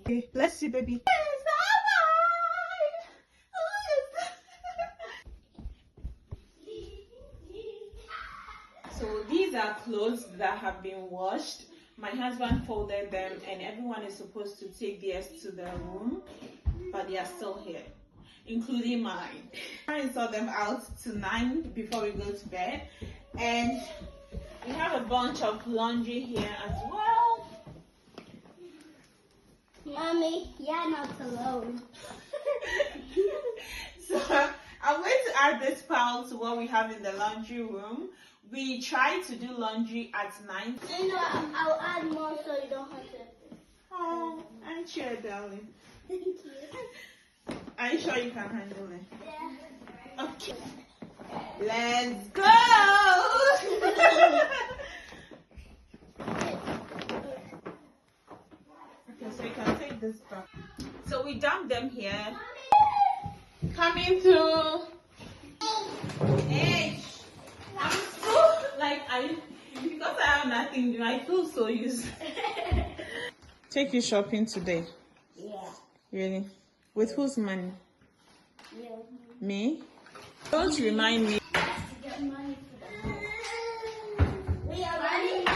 Okay, let's see, baby. So these are clothes that have been washed. My husband folded them and everyone is supposed to take theirs to their room, but they are still here, including mine. I saw them out tonight before we go to bed, and we have a bunch of laundry here as well. Mommy, you're not alone. So I'm going to add this pile to what we have in the laundry room. We try to do laundry at night. You know, I'll add more so you don't have to. Oh, aren't you, darling? Thank you. Are you sure you can handle it? Yeah. Okay. Let's go! Okay, so you can take this back. So we dumped them here. Coming through. Hey, I'm so because I have nothing to do, I feel so useless. Take you shopping today? Yeah. Really? With whose money? You. Me? Don't remind me. To get money for the house. We are running.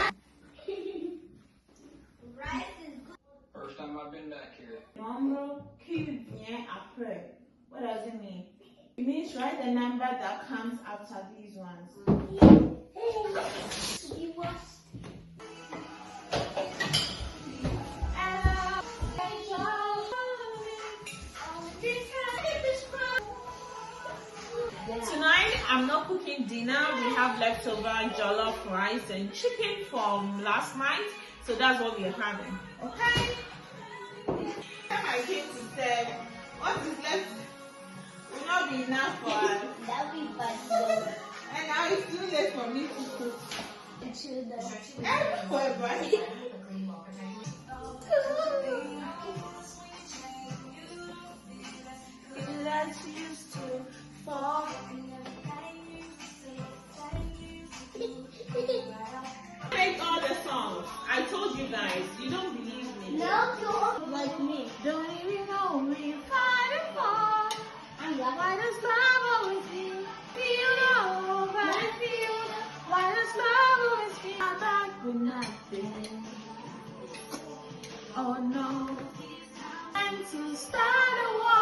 Rice is good. First time I've been back here. Number qui vient après. What does it mean? It means write the number that comes after these ones. You was. Tonight I'm not cooking dinner. We have leftover jollof rice and chicken from last night, so that's what we're having. Okay? I came to say what is left will not be enough for us. That'll be fun though. And now it's too late for me to cook. Let's used to fall. Make all the songs. I told you guys. You don't believe me. No, don't like me. Don't even know me. Fight and fall. Why does love always feel? Feel the battlefield. Why does love always feel back with nothing? Oh no. And to start a war.